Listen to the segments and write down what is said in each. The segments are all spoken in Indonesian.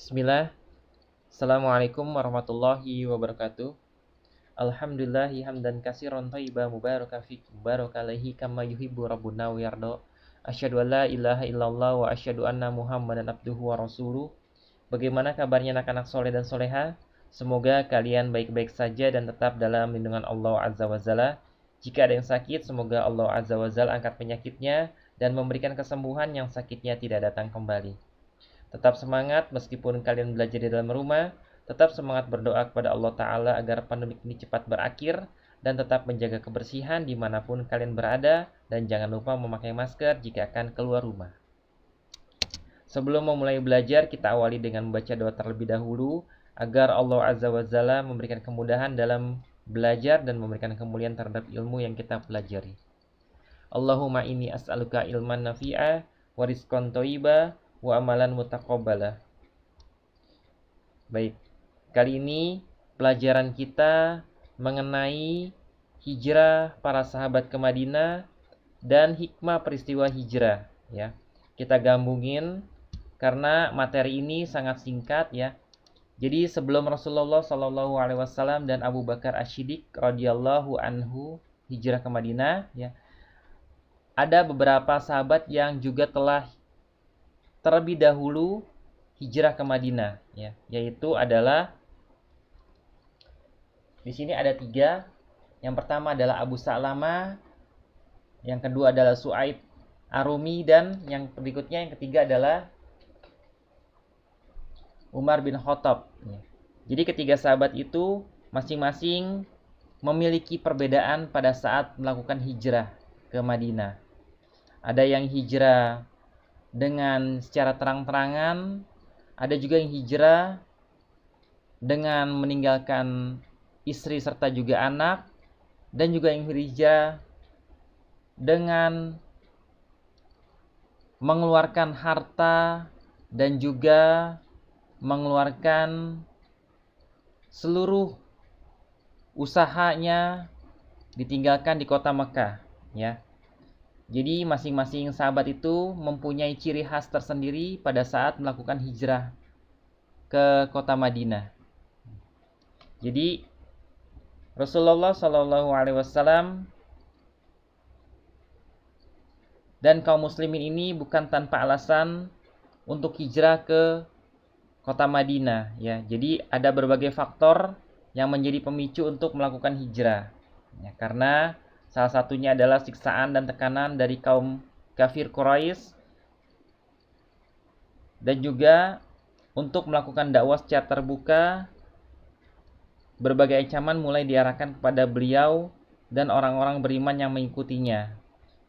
Bismillah. Assalamualaikum warahmatullahi wabarakatuh. Alhamdulillahi hamdan katsiran thayyiban mubarakan fi alaihi kama yuhibbu rabbuna wa yarda. Asyhadu an la ilaha illallah wa asyhadu anna Muhammadan abduhu wa rasuluh. Bagaimana kabarnya anak-anak soleh dan soleha? Semoga kalian baik-baik saja dan tetap dalam lindungan Allah Azza wa Jalla. Jika ada yang sakit, semoga Allah Azza wa Jalla angkat penyakitnya dan memberikan kesembuhan yang sakitnya tidak datang kembali. Tetap semangat meskipun kalian belajar di dalam rumah. Tetap semangat berdoa kepada Allah Ta'ala agar pandemi ini cepat berakhir. Dan tetap menjaga kebersihan dimanapun kalian berada. Dan jangan lupa memakai masker jika akan keluar rumah. Sebelum memulai belajar, kita awali dengan membaca doa terlebih dahulu. Agar Allah Azza wa Jalla memberikan kemudahan dalam belajar dan memberikan kemuliaan terhadap ilmu yang kita pelajari. Allahumma inni as'aluka ilman nafi'a wa rizqan thayyiba wa amalan mutaqabbala. Baik, kali ini pelajaran kita mengenai hijrah para sahabat ke Madinah dan hikmah peristiwa hijrah ya. Kita gabungin karena materi ini sangat singkat ya. Jadi sebelum Rasulullah Shallallahu alaihi wasallam dan Abu Bakar Asy-Siddiq radhiyallahu anhu hijrah ke Madinah ya. Ada beberapa sahabat yang juga telah terlebih dahulu hijrah ke Madinah ya, yaitu adalah di sini ada 3. Yang pertama adalah Abu Salamah, yang kedua adalah Su'aib Ar-Rumi, dan yang berikutnya yang ketiga adalah Umar bin Khattab ya. Jadi ketiga sahabat itu masing-masing memiliki perbedaan pada saat melakukan hijrah ke Madinah. Ada yang hijrah dengan secara terang-terangan, ada juga yang hijrah dengan meninggalkan istri serta juga anak, dan juga yang hijrah dengan mengeluarkan harta dan juga mengeluarkan seluruh usahanya ditinggalkan di kota Mekah ya. Jadi masing-masing sahabat itu mempunyai ciri khas tersendiri pada saat melakukan hijrah ke kota Madinah. Jadi Rasulullah Shallallahu alaihi wasallam dan kaum muslimin ini bukan tanpa alasan untuk hijrah ke kota Madinah ya. Jadi ada berbagai faktor yang menjadi pemicu untuk melakukan hijrah. Ya, karena salah satunya adalah siksaan dan tekanan dari kaum kafir Quraisy, dan juga untuk melakukan dakwah secara terbuka. Berbagai ancaman mulai diarahkan kepada beliau dan orang-orang beriman yang mengikutinya.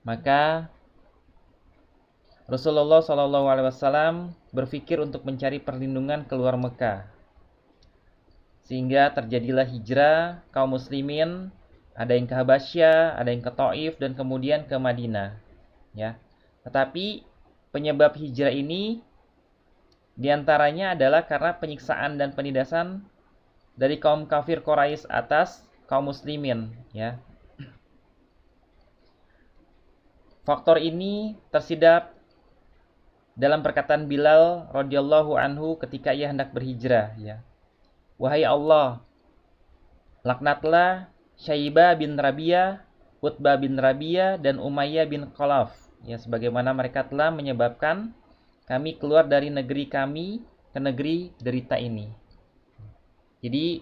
Maka Rasulullah SAW berpikir untuk mencari perlindungan keluar Mekah, sehingga terjadilah hijrah kaum muslimin. Ada yang ke Habasyah, ada yang ke Taif, dan kemudian ke Madinah ya. Tetapi penyebab hijrah ini diantaranya adalah karena penyiksaan dan penindasan dari kaum kafir Quraisy atas kaum muslimin ya. Faktor ini tersidap dalam perkataan Bilal radhiyallahu anhu ketika ia hendak berhijrah ya. Wahai Allah, laknatlah Syaibah bin Rabi'ah, Utbah bin Rabi'ah, dan Umayyah bin Khalaf ya, sebagaimana mereka telah menyebabkan kami keluar dari negeri kami ke negeri derita ini. Jadi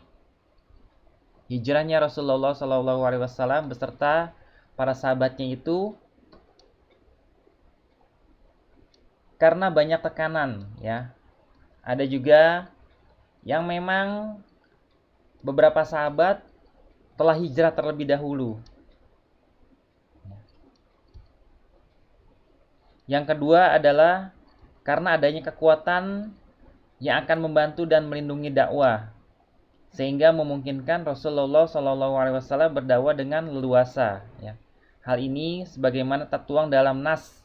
hijrahnya Rasulullah SAW beserta para sahabatnya itu karena banyak tekanan ya. Ada juga yang memang beberapa sahabat telah hijrah terlebih dahulu. Yang kedua adalah karena adanya kekuatan yang akan membantu dan melindungi dakwah, sehingga memungkinkan Rasulullah SAW berdakwah dengan leluasa ya. Hal ini sebagaimana tertuang dalam nas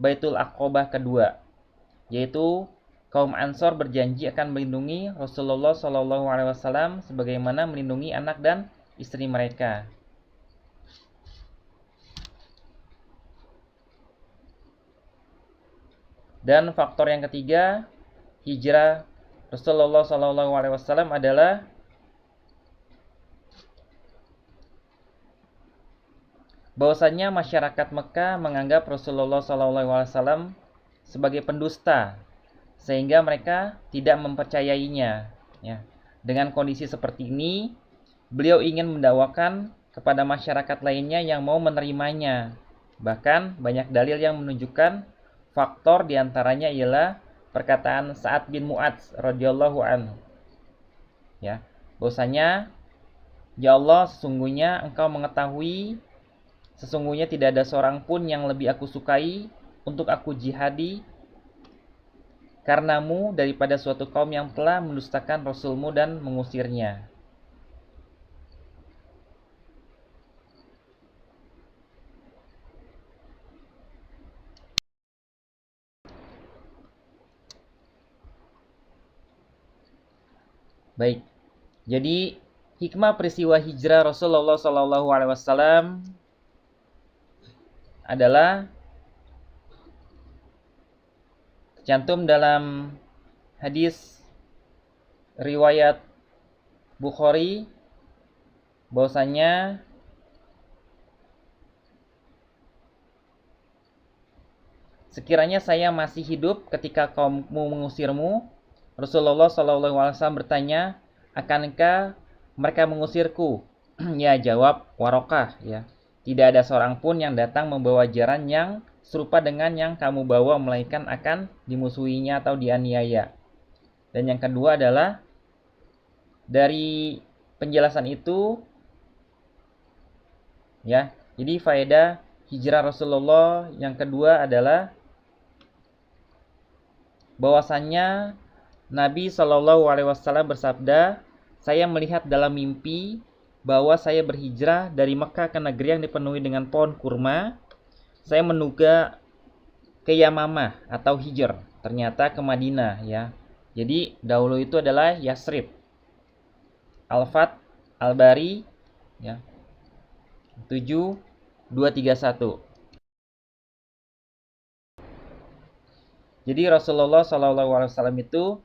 Baitul Aqobah kedua, yaitu kaum Ansor berjanji akan melindungi Rasulullah SAW sebagaimana melindungi anak dan istri mereka. Dan faktor yang ketiga, hijrah Rasulullah SAW adalah bahwasanya masyarakat Mekah menganggap Rasulullah SAW sebagai pendusta, sehingga mereka tidak mempercayainya. Ya. Dengan kondisi seperti ini, beliau ingin mendakwakan kepada masyarakat lainnya yang mau menerimanya. Bahkan banyak dalil yang menunjukkan faktor diantaranya ialah perkataan Sa'ad bin Mu'adz radhiyallahu anhu. Ya, bahwasanya ya Allah, sesungguhnya tidak ada seorang pun yang lebih aku sukai untuk aku jihadi karenamu daripada suatu kaum yang telah mendustakan Rasulmu dan mengusirnya. Baik, jadi hikmah peristiwa hijrah Rasulullah SAW adalah tercantum dalam hadis riwayat Bukhari bahwasanya sekiranya saya masih hidup ketika kaummu mengusirmu, Rasulullah SAW bertanya, akankah mereka mengusirku? Ya, jawab Warokah, ya. Tidak ada seorang pun yang datang membawa ajaran yang serupa dengan yang kamu bawa, melainkan akan dimusuhinya atau dianiaya. Dan yang kedua adalah dari penjelasan itu, ya. Jadi faedah hijrah Rasulullah yang kedua adalah bahwasannya Nabi SAW bersabda, saya melihat dalam mimpi bahwa saya berhijrah dari Mekah ke negeri yang dipenuhi dengan pohon kurma. Saya menduga ke Yamamah atau Hijr, ternyata ke Madinah, ya. Jadi dahulu itu adalah Yasrib. Al-Fat Al-Bari, ya. 7231. Jadi Rasulullah SAW itu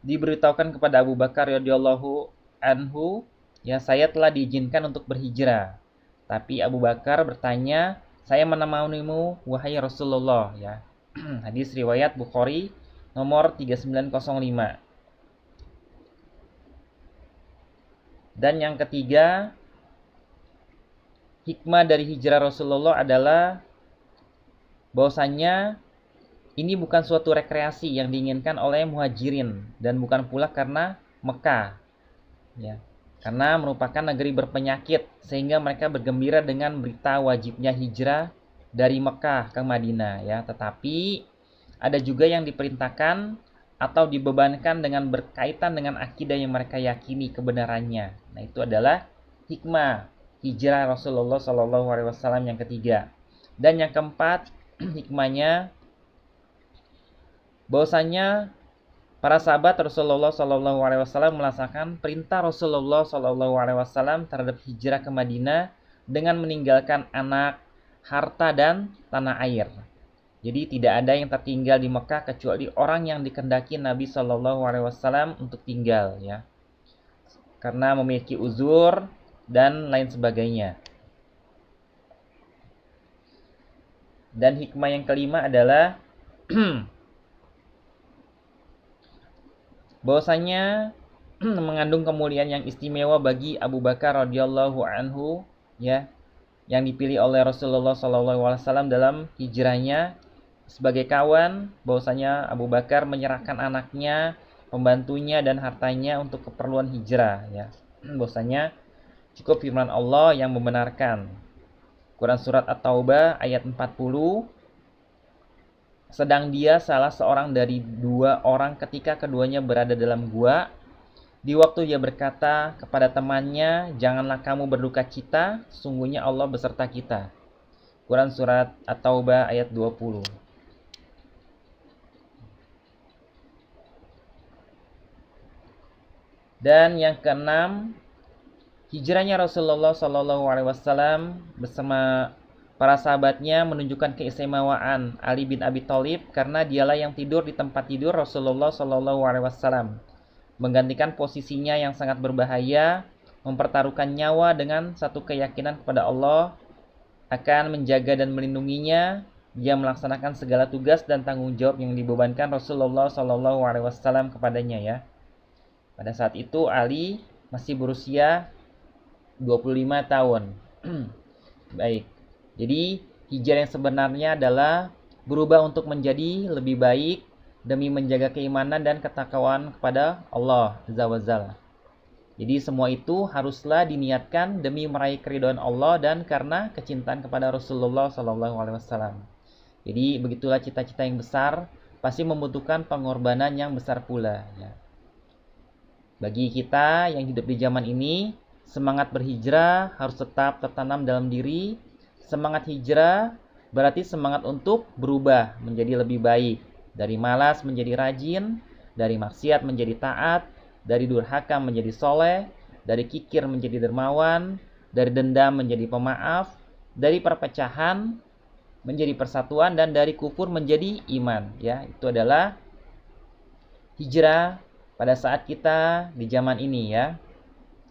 diberitahukan kepada Abu Bakar radhiyallahu anhu, ya, saya telah diizinkan untuk berhijrah. Tapi Abu Bakar bertanya, saya menemanimu wahai Rasulullah, ya. Hadis riwayat Bukhari nomor 3905. Dan yang ketiga, hikmah dari hijrah Rasulullah adalah bahwasanya ini bukan suatu rekreasi yang diinginkan oleh muhajirin dan bukan pula karena Mekah, ya. Karena merupakan negeri berpenyakit sehingga mereka bergembira dengan berita wajibnya hijrah dari Mekah ke Madinah, ya. Tetapi ada juga yang diperintahkan atau dibebankan dengan berkaitan dengan akidah yang mereka yakini kebenarannya. Nah, itu adalah hikmah hijrah Rasulullah SAW yang ketiga. Dan yang keempat, hikmahnya bahwasanya para sahabat Rasulullah SAW melaksanakan perintah Rasulullah SAW terhadap hijrah ke Madinah dengan meninggalkan anak, harta, dan tanah air. Jadi tidak ada yang tertinggal di Mekah kecuali orang yang dikehendaki Nabi SAW untuk tinggal, ya, karena memiliki uzur dan lain sebagainya. Dan hikmah yang kelima adalah bahwasanya mengandung kemuliaan yang istimewa bagi Abu Bakar radhiyallahu anhu, ya, yang dipilih oleh Rasulullah SAW dalam hijrahnya sebagai kawan. Bahwasanya Abu Bakar menyerahkan anaknya, pembantunya, dan hartanya untuk keperluan hijrah, ya. Bahwasanya cukup firman Allah yang membenarkan. Quran surat At-Taubah ayat 40. Sedang dia salah seorang dari dua orang ketika keduanya berada dalam gua. Di waktu dia berkata kepada temannya, janganlah kamu berduka cita, sesungguhnya Allah beserta kita. Quran surat At-Taubah ayat 20. Dan yang keenam, hijrahnya Rasulullah SAW bersama para sahabatnya menunjukkan keistimewaan Ali bin Abi Thalib karena dialah yang tidur di tempat tidur Rasulullah SAW. menggantikan posisinya yang sangat berbahaya, mempertaruhkan nyawa dengan satu keyakinan kepada Allah akan menjaga dan melindunginya. Dia melaksanakan segala tugas dan tanggung jawab yang dibebankan Rasulullah SAW kepadanya ya. Pada saat itu Ali masih berusia 25 tahun. Baik. Jadi hijrah yang sebenarnya adalah berubah untuk menjadi lebih baik demi menjaga keimanan dan ketakwaan kepada Allah Azza wa Jalla. Jadi semua itu haruslah diniatkan demi meraih keridhaan Allah dan karena kecintaan kepada Rasulullah SAW. Jadi begitulah cita-cita yang besar pasti membutuhkan pengorbanan yang besar pula ya. Bagi kita yang hidup di zaman ini, semangat berhijrah harus tetap tertanam dalam diri. Semangat hijrah berarti semangat untuk berubah menjadi lebih baik. Dari malas menjadi rajin, dari maksiat menjadi taat, dari durhaka menjadi soleh, dari kikir menjadi dermawan, dari dendam menjadi pemaaf, dari perpecahan menjadi persatuan, dan dari kufur menjadi iman ya. Itu adalah hijrah pada saat kita di zaman ini ya.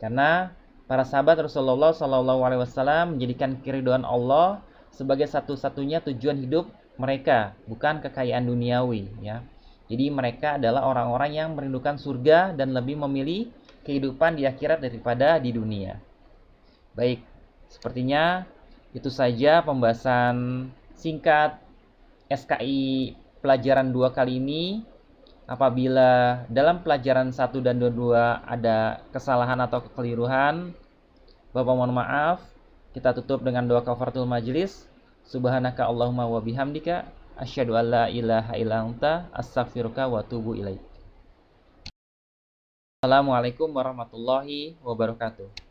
Karena para sahabat Rasulullah SAW menjadikan keridhaan Allah sebagai satu-satunya tujuan hidup mereka, bukan kekayaan duniawi ya. Jadi mereka adalah orang-orang yang merindukan surga dan lebih memilih kehidupan di akhirat daripada di dunia. Baik, sepertinya itu saja pembahasan singkat SKI pelajaran 2 kali ini. Apabila dalam pelajaran 1 dan 2 ada kesalahan atau kekeliruan, Bapak mohon maaf. Kita tutup dengan doa kafaratul majelis. Subhanaka Allahumma wa bihamdika asyhadu an la ilaha illa anta astaghfiruka wa atubu ilaik. Assalamualaikum warahmatullahi wabarakatuh.